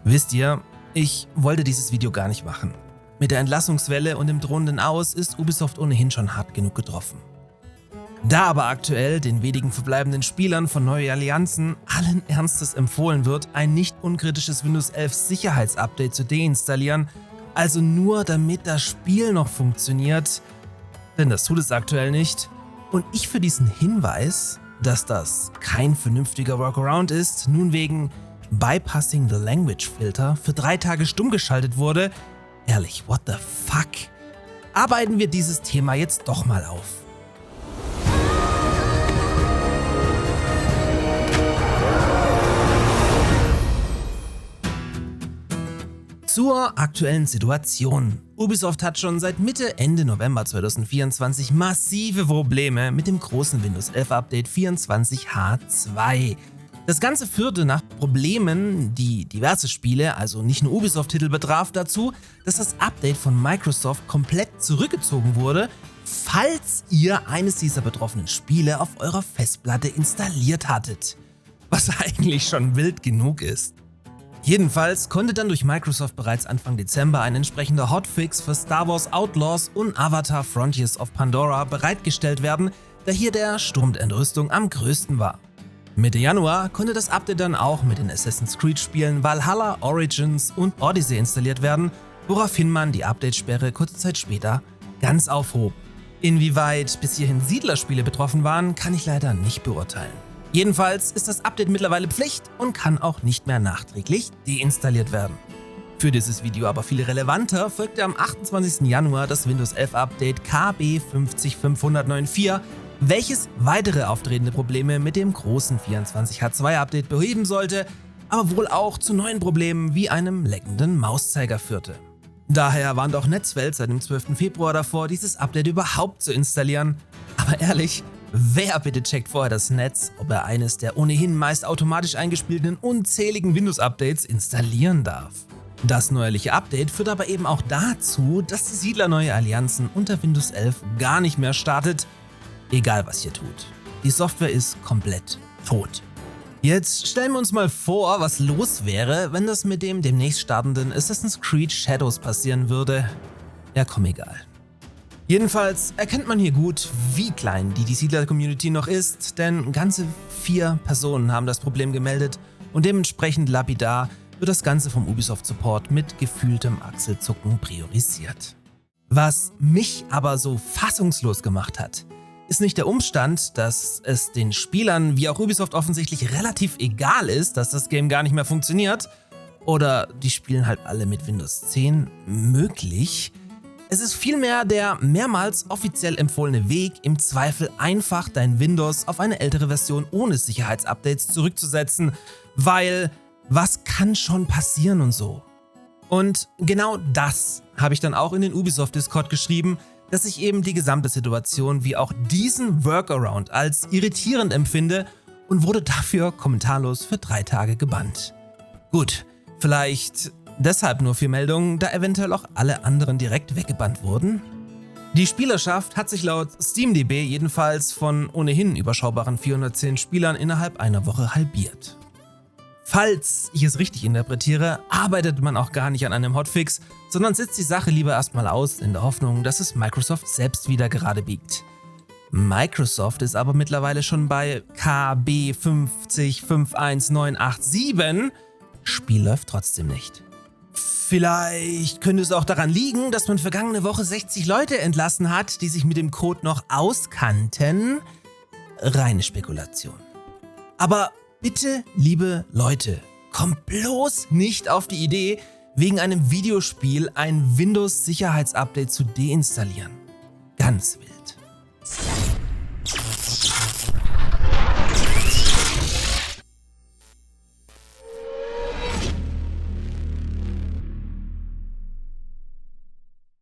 Wisst ihr, ich wollte dieses Video gar nicht machen. Mit der Entlassungswelle und dem drohenden Aus ist Ubisoft ohnehin schon hart genug getroffen. Da aber aktuell den wenigen verbleibenden Spielern von Neue Allianzen allen Ernstes empfohlen wird, ein nicht unkritisches Windows 11 Sicherheitsupdate zu deinstallieren, also nur damit das Spiel noch funktioniert, denn das tut es aktuell nicht, und ich für diesen Hinweis, dass das kein vernünftiger Workaround ist, nun wegen Bypassing the Language Filter für 3 Tage stumm geschaltet wurde, ehrlich, what the fuck? Arbeiten wir dieses Thema jetzt doch mal auf. Zur aktuellen Situation. Ubisoft hat schon seit Ende November 2024 massive Probleme mit dem großen Windows 11 Update 24H2. Das Ganze führte nach Problemen, die diverse Spiele, also nicht nur Ubisoft-Titel betraf, dazu, dass das Update von Microsoft komplett zurückgezogen wurde, falls ihr eines dieser betroffenen Spiele auf eurer Festplatte installiert hattet. Was eigentlich schon wild genug ist. Jedenfalls konnte dann durch Microsoft bereits Anfang Dezember ein entsprechender Hotfix für Star Wars Outlaws und Avatar Frontiers of Pandora bereitgestellt werden, da hier der Sturm der Entrüstung am größten war. Mitte Januar konnte das Update dann auch mit den Assassin's Creed Spielen Valhalla, Origins und Odyssey installiert werden, woraufhin man die Update-Sperre kurze Zeit später ganz aufhob. Inwieweit bis hierhin Siedlerspiele betroffen waren, kann ich leider nicht beurteilen. Jedenfalls ist das Update mittlerweile Pflicht und kann auch nicht mehr nachträglich deinstalliert werden. Für dieses Video aber viel relevanter folgte am 28. Januar das Windows 11 Update KB 50594, welches weitere auftretende Probleme mit dem großen 24H2 Update beheben sollte, aber wohl auch zu neuen Problemen wie einem leckenden Mauszeiger führte. Daher warnt auch Netzwelt seit dem 12. Februar davor, dieses Update überhaupt zu installieren. Aber ehrlich, wer bitte checkt vorher das Netz, ob er eines der ohnehin meist automatisch eingespielten unzähligen Windows-Updates installieren darf? Das neuerliche Update führt aber eben auch dazu, dass die Siedler Neue Allianzen unter Windows 11 gar nicht mehr startet, egal was ihr tut. Die Software ist komplett tot. Jetzt stellen wir uns mal vor, was los wäre, wenn das mit dem demnächst startenden Assassin's Creed Shadows passieren würde. Ja, komm, egal. Jedenfalls erkennt man hier gut, wie klein die Siedler-Community noch ist, denn ganze 4 Personen haben das Problem gemeldet und dementsprechend lapidar wird das Ganze vom Ubisoft-Support mit gefühltem Achselzucken priorisiert. Was mich aber so fassungslos gemacht hat, ist nicht der Umstand, dass es den Spielern wie auch Ubisoft offensichtlich relativ egal ist, dass das Game gar nicht mehr funktioniert, oder die spielen halt alle mit Windows 10 möglich. Es ist vielmehr der mehrmals offiziell empfohlene Weg, im Zweifel einfach dein Windows auf eine ältere Version ohne Sicherheitsupdates zurückzusetzen, weil was kann schon passieren und so. Und genau das habe ich dann auch in den Ubisoft-Discord geschrieben, dass ich eben die gesamte Situation wie auch diesen Workaround als irritierend empfinde und wurde dafür kommentarlos für 3 Tage gebannt. Gut, vielleicht deshalb nur 4 Meldungen, da eventuell auch alle anderen direkt weggebannt wurden. Die Spielerschaft hat sich laut SteamDB jedenfalls von ohnehin überschaubaren 410 Spielern innerhalb einer Woche halbiert. Falls ich es richtig interpretiere, arbeitet man auch gar nicht an einem Hotfix, sondern setzt die Sache lieber erstmal aus, in der Hoffnung, dass es Microsoft selbst wieder gerade biegt. Microsoft ist aber mittlerweile schon bei KB 5051987, Spiel läuft trotzdem nicht. Vielleicht könnte es auch daran liegen, dass man vergangene Woche 60 Leute entlassen hat, die sich mit dem Code noch auskannten. Reine Spekulation. Aber bitte, liebe Leute, kommt bloß nicht auf die Idee, wegen einem Videospiel ein Windows-Sicherheitsupdate zu deinstallieren. Ganz wild.